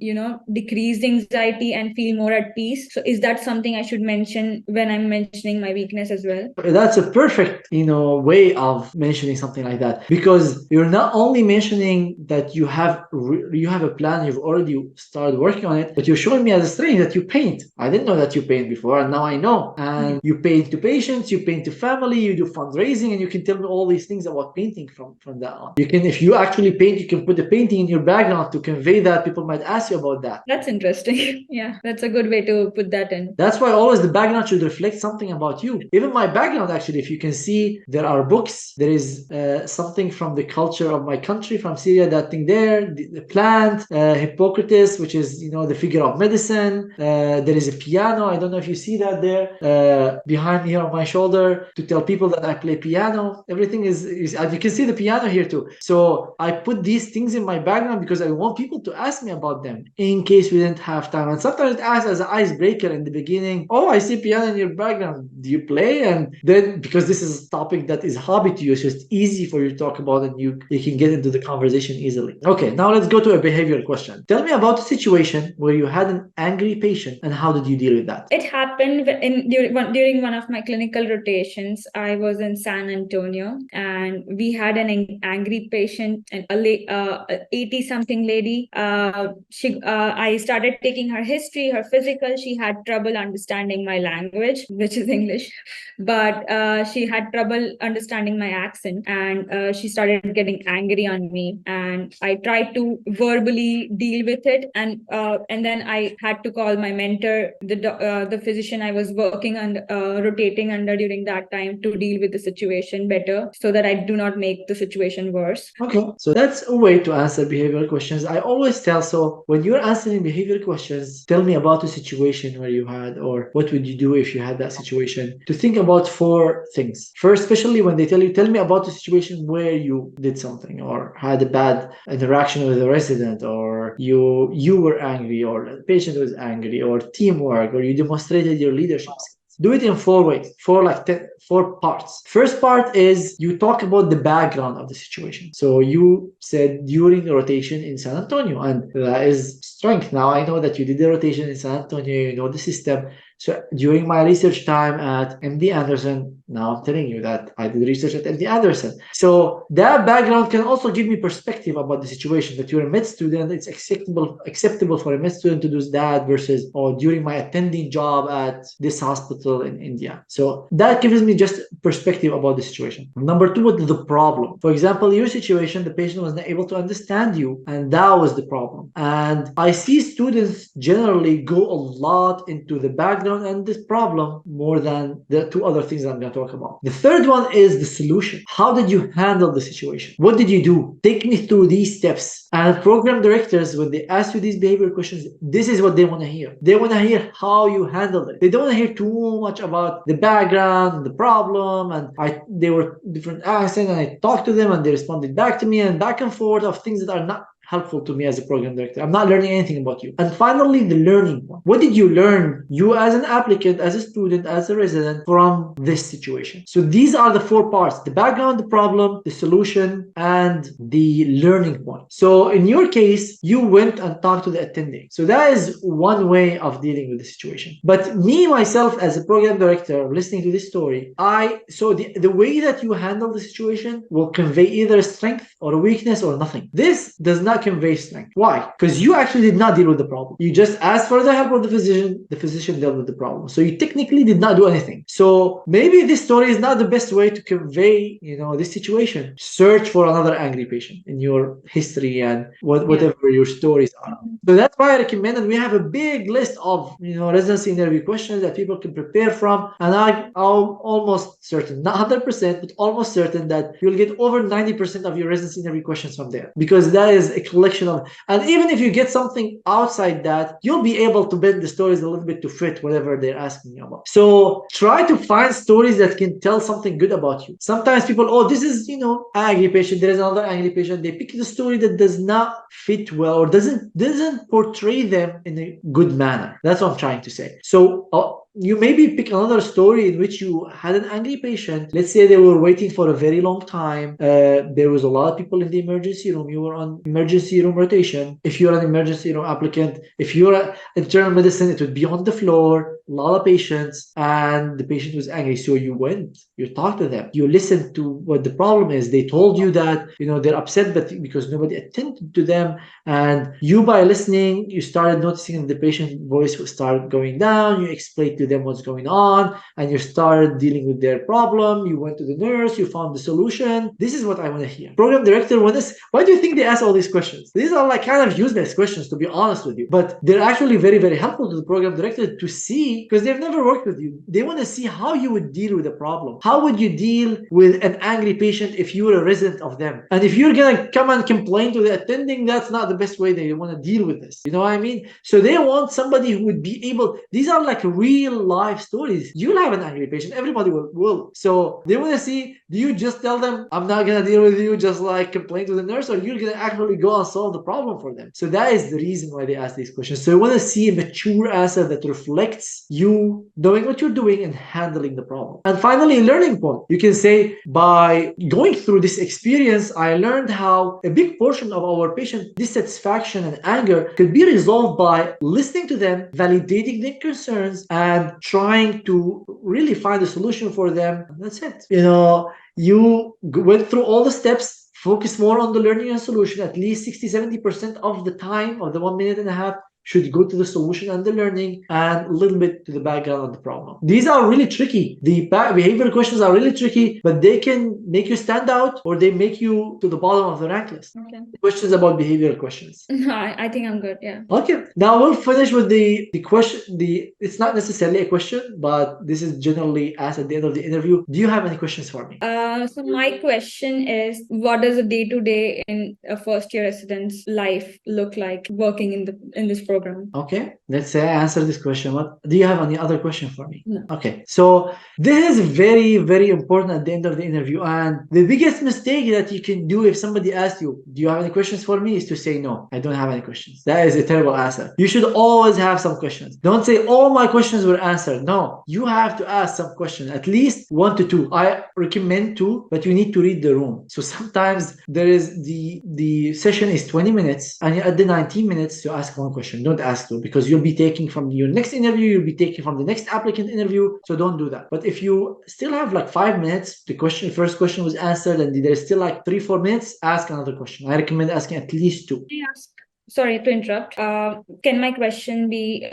Speaker 2: decrease the anxiety and feel more at peace. So is that something I should mention when I'm mentioning my weakness as well?
Speaker 1: That's a perfect way of mentioning something like that, because you're not only mentioning that you have a plan, you've already started working on it, but you're showing me as a strength that you paint. I didn't know that you paint before, and now I know. And you paint to patients, you paint to family, you do fundraising, and you can tell me all these things about painting from that on. You can, if you actually paint, you can put the painting in your background to convey that. People might ask you about that.
Speaker 2: That's interesting. Yeah, that's a good way to put that in.
Speaker 1: That's why always the background should reflect something about you. Even my background, actually, if you can see, there are books. There is something from the culture of my country, from Syria, that thing there, the plant, Hippocrates, which is, the figure of medicine. There is a piano. I don't know if you see that there behind here on my shoulder, to tell people that I play piano. Everything is you can see the piano here too. So I put these things in my background because I want people to ask me about them in case we didn't have time. And sometimes it acts as an icebreaker in the beginning. Oh, I see piano in your background. Do you play? And then, because this is a topic that is hobby to you, so it's easy for you to talk about, and you can get into the conversation easily. Okay, now let's go to a behavioral question. Tell me about a situation where you had an angry patient, and how did you deal with that?
Speaker 2: It happened during one of my clinical rotations. I was in San Antonio, and we had an angry patient, an 80-something lady. I started taking her history, her physical. She had trouble understanding my language, which is English, but she had trouble understanding my accent, and she started getting angry on me. And I tried to verbally deal with it, and then I had to call my mentor, the physician I was working and rotating under during that time, to deal with the situation better, so that I do not make the situation worse.
Speaker 1: Okay, so that's a way to answer behavioral questions. I always tell, so when you're answering behavioral questions, tell me about a situation where you had, or what would you do if you had that situation, to think about 4 things. First, especially when they tell me about a situation where you did something or had a bad interaction with a resident, or you were angry, or the patient was angry, or teamwork, or you demonstrated your leadership skills. do it in 4 ways, four parts. First part is you talk about the background of the situation. So you said during the rotation in San Antonio, and that is strength. Now I know that you did the rotation in San Antonio, you know the system. So during my research time at MD Anderson, now I'm telling you that I did research at MD Anderson. So that background can also give me perspective about the situation, that you're a med student, it's acceptable for a med student to do that versus, or during my attending job at this hospital in India. So that gives me just perspective about the situation. Number two, what is the problem? For example, your situation, the patient was not able to understand you, and that was the problem. And I see students generally go a lot into the background and this problem more than the two other things I'm going to talk about. The third one is the solution. How did you handle the situation? What did you do? Take me through these steps. And program directors, when they ask you these behavioral questions, this is what they want to hear. They want to hear how you handled it. They don't want to hear too much about the background, the problem, and they were different accents, and I talked to them and they responded back to me, and back and forth of things that are not helpful to me as a program director. I'm not learning anything about you. And finally, the learning one. What did you learn, you as an applicant, as a student, as a resident, from this situation? So these are the four parts: the background, the problem, the solution, and the learning point. So in your case, you went and talked to the attending. So that is one way of dealing with the situation. But me, myself, as a program director, listening to this story, so the way that you handle the situation will convey either strength or a weakness or nothing. This does not convey strength. Why? Because you actually did not deal with the problem. You just asked for the help of the physician dealt with the problem. So you technically did not do anything. So maybe this story is not the best way to convey, this situation. Search for another angry patient in your history and whatever your stories are. So that's why I recommend, and we have a big list of, residency interview questions that people can prepare from. And I'm almost certain, not 100%, but almost certain that you'll get over 90% of your residency interview questions from there, because that is a collection of, and even if you get something outside that, you'll be able to bend the stories a little bit to fit whatever they're asking you about. So try to find stories that can tell something good about you. Sometimes people, this is, angry patient, there is another angry patient. They pick the story that does not fit well or doesn't portray them in a good manner. That's what I'm trying to say. So you maybe pick another story in which you had an angry patient. Let's say they were waiting for a very long time. There was a lot of people in the emergency room. You were on emergency room rotation. If you're an emergency room applicant, if you're an internal medicine, it would be on the floor, a lot of patients, and the patient was angry. So you went, you talked to them, you listened to what the problem is. They told you that, they're upset, but because nobody attended to them. And you, by listening, you started noticing the patient's voice started going down. You explained to them what's going on, and you started dealing with their problem. You went to the nurse, you found the solution. This is what I want to hear. Program director, why do you think they ask all these questions? These are like kind of useless questions, to be honest with you, but they're actually very, very helpful to the program director to see, because they've never worked with you. They want to see how you would deal with a problem. How would you deal with an angry patient if you were a resident of them? And if you're gonna come and complain to the attending, that's not the best way they want to deal with this. You know what I mean? So they want somebody who would be able, these are like real life stories. You'll have an angry patient, everybody will. So they want to see, do you just tell them, I'm not gonna deal with you, just like complain to the nurse, or you're gonna actually go and solve the problem for them? So that is the reason why they ask these questions. So you want to see a mature answer that reflects you knowing what you're doing and handling the problem. And finally, a learning point. You can say, by going through this experience, I learned how a big portion of our patient dissatisfaction and anger could be resolved by listening to them, validating their concerns, and trying to really find a solution for them. And that's it. You went through all the steps. Focus more on the learning and solution. At least 60-70% of the time, of the 1.5 minutes, should go to the solution and the learning, and a little bit to the background of the problem. These are really tricky. The behavioral questions are really tricky, but they can make you stand out, or they make you to the bottom of the rank list.
Speaker 2: Okay.
Speaker 1: Questions about behavioral questions?
Speaker 2: I think I'm good. Yeah.
Speaker 1: Okay. Now we'll finish with the question. It's not necessarily a question, but this is generally asked at the end of the interview. Do you have any questions for me?
Speaker 2: So my question is, what does a day-to-day in a first-year resident's life look like working in this program? program.
Speaker 1: Okay, let's say I answer this question. What do you have any other question for me?
Speaker 2: No.
Speaker 1: Okay, so this is very, very important at the end of the interview. And the biggest mistake that you can do if somebody asks you, do you have any questions for me, is to say, no, I don't have any questions. That is a terrible answer. You should always have some questions. Don't say all my questions were answered. No, you have to ask some questions, at least 1 to 2. I recommend 2, but you need to read the room. So sometimes there is the session is 20 minutes and you're at the 19 minutes to ask 1 question. Don't ask 2, because you'll be taking from your next interview, you'll be taking from the next applicant interview. So don't do that. But if you still have like 5 minutes, the first question was answered and there's still like 3-4 minutes, ask another question. I recommend asking at least 2.
Speaker 2: Sorry to interrupt. Can my question be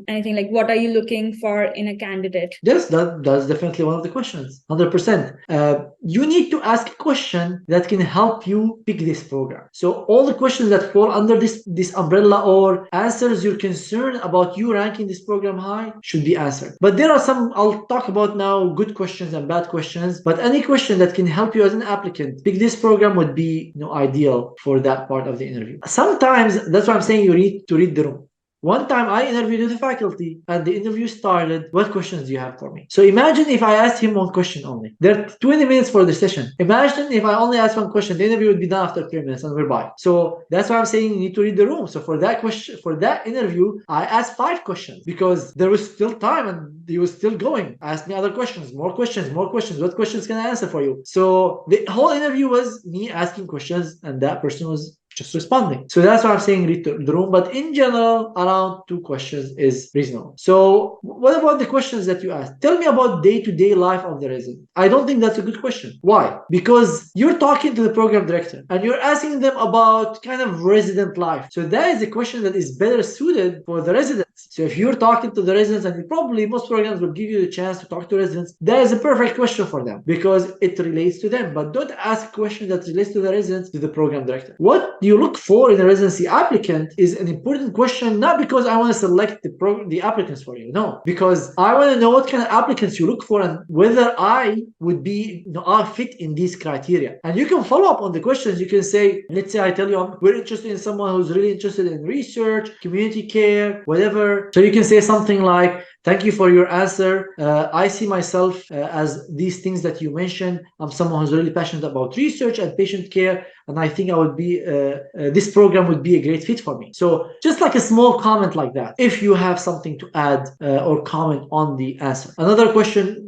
Speaker 2: anything like, what are you looking for in a candidate?
Speaker 1: Yes, that's definitely one of the questions, 100%. You need to ask a question that can help you pick this program. So all the questions that fall under this umbrella or answers your concern about you ranking this program high should be answered. But there are some, I'll talk about now, good questions and bad questions. But any question that can help you as an applicant pick this program would be ideal for that part of the interview. Sometimes, that's why I'm saying you need to read the room. One time I interviewed with the faculty and the interview started, what questions do you have for me? So imagine if I asked him 1 question only. There are 20 minutes for the session. Imagine if I only asked 1 question, the interview would be done after 3 minutes and we're by. So that's why I'm saying you need to read the room. So for that question, for that interview, I asked 5 questions because there was still time and he was still going. Ask me other questions, more questions, more questions. What questions can I answer for you? So the whole interview was me asking questions and that person was just responding. So that's why I'm saying read the room. But in general, around 2 questions is reasonable. So what about the questions that you asked? Tell me about day-to-day life of the resident. I don't think that's a good question. Why? Because you're talking to the program director and you're asking them about kind of resident life. So that is a question that is better suited for the residents. So if you're talking to the residents, and probably most programs will give you the chance to talk to residents, that is a perfect question for them because it relates to them. But don't ask a question that relates to the residents to the program director. What you look for in a residency applicant is an important question, not because I want to select the applicants for you, no, because I want to know what kind of applicants you look for and whether I would be fit in these criteria. And you can follow up on the questions. You can say, let's say I tell you we're interested in someone who's really interested in research, community care, whatever. So you can say something like, thank you for your answer. I see myself as these things that you mentioned. I'm someone who's really passionate about research and patient care, and I think I would be this program would be a great fit for me. So just like a small comment like that, if you have something to add or comment on the answer. Another question,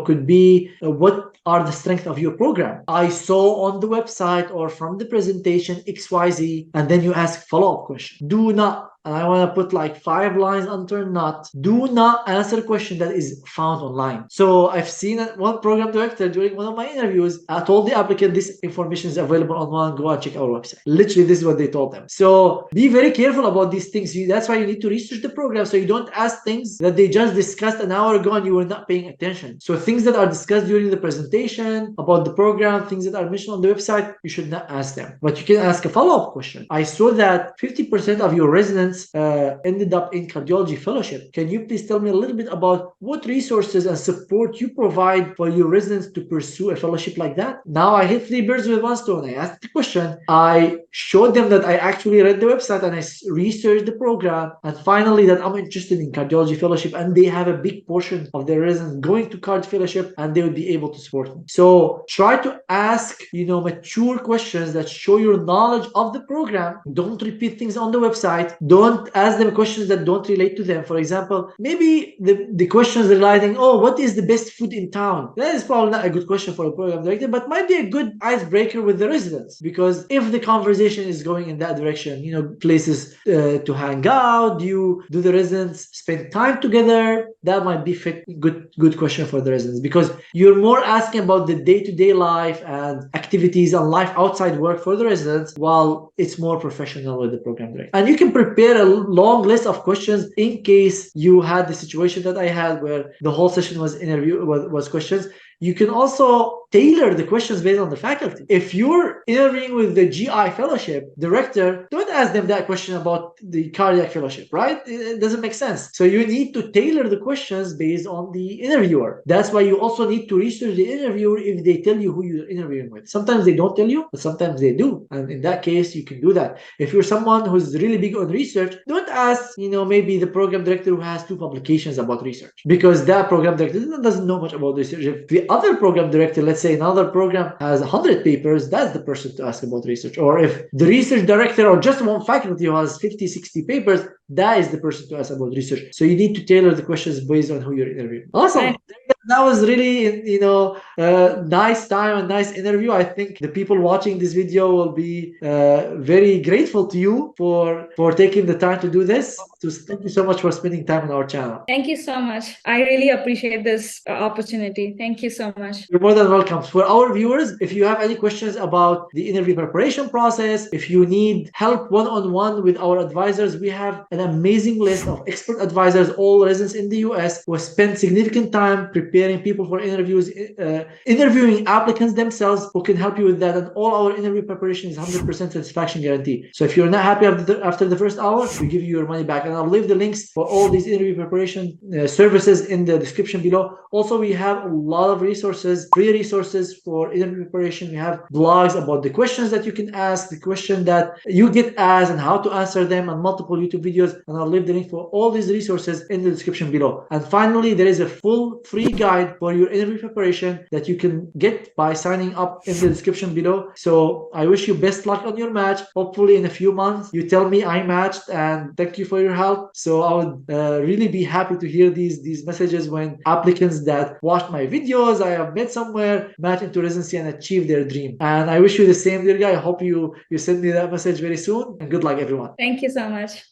Speaker 1: could be what are the strengths of your program? I saw on the website or from the presentation XYZ, and then you ask follow-up question. Do not, and I want to put like 5 lines under not, do not answer a question that is found online. So I've seen one program director during one of my interviews, I told the applicant this information is available online, go and check our website. Literally, this is what they told them. So be very careful about these things. That's why you need to research the program so you don't ask things that they just discussed an hour ago and you were not paying attention. So things that are discussed during the presentation about the program, things that are mentioned on the website, you should not ask them. But you can ask a follow-up question. I saw that 50% of your residents ended up in cardiology fellowship. Can you please tell me a little bit about what resources and support you provide for your residents to pursue a fellowship like that? Now I hit 3 birds with 1 stone. I asked the question, I showed them that I actually read the website and I researched the program, and finally that I'm interested in cardiology fellowship, and they have a big portion of their residents going to card fellowship and they would be able to support me. So try to ask mature questions that show your knowledge of the program. Don't repeat things on the website. Don't ask them questions that don't relate to them. For example, maybe the questions relating, what is the best food in town? That is probably not a good question for a program director, but might be a good icebreaker with the residents, because if the conversation is going in that direction, places to hang out, do the residents spend time together? That might be good question for the residents, because you're more asking about the day-to-day life and activities and life outside work for the residents, while it's more professional with the program director. And you can prepare a long list of questions in case you had the situation that I had where the whole session was questions. you can also tailor the questions based on the faculty. If you're interviewing with the GI fellowship director, don't ask them that question about the cardiac fellowship, right? It doesn't make sense. So you need to tailor the questions based on the interviewer. That's why you also need to research the interviewer if they tell you who you're interviewing with. Sometimes they don't tell you, but sometimes they do. And in that case, you can do that. If you're someone who's really big on research, don't ask, maybe the program director who has 2 publications about research, because that program director doesn't know much about research. If the other program director, let's say another program, has 100 papers, that's the person to ask about research. Or if the research director or just one faculty who has 50, 60 papers, that is the person to ask about research. So you need to tailor the questions based on who you're interviewing. Awesome. That was really, nice time and nice interview. I think the people watching this video will be very grateful to you for taking the time to do this. So thank you so much for spending time on our channel.
Speaker 2: Thank you so much. I really appreciate this opportunity. Thank you so much.
Speaker 1: You're more than welcome. For our viewers, if you have any questions about the interview preparation process, if you need help one-on-one with our advisors, we have an amazing list of expert advisors, all residents in the US, who spend significant time preparing people for interviews, interviewing applicants themselves, who can help you with that. And all our interview preparation is 100% satisfaction guarantee. So if you're not happy after the first hour, we give you your money back. And I'll leave the links for all these interview preparation services in the description below. Also, we have a lot of resources, free resources for interview preparation. We have blogs about the questions that you can ask, the question that you get asked, and how to answer them, and multiple YouTube videos. And I'll leave the link for all these resources in the description below. And finally, there is a full free guide for your interview preparation that you can get by signing up in the description below. So I wish you best luck on your match. Hopefully in a few months, you tell me I matched, and thank you for your help. So I would really be happy to hear these messages when applicants that watched my videos I have met somewhere match into residency and achieve their dream. And I wish you the same, dear guy. I hope you send me that message very soon, and good luck, everyone.
Speaker 2: Thank you so much.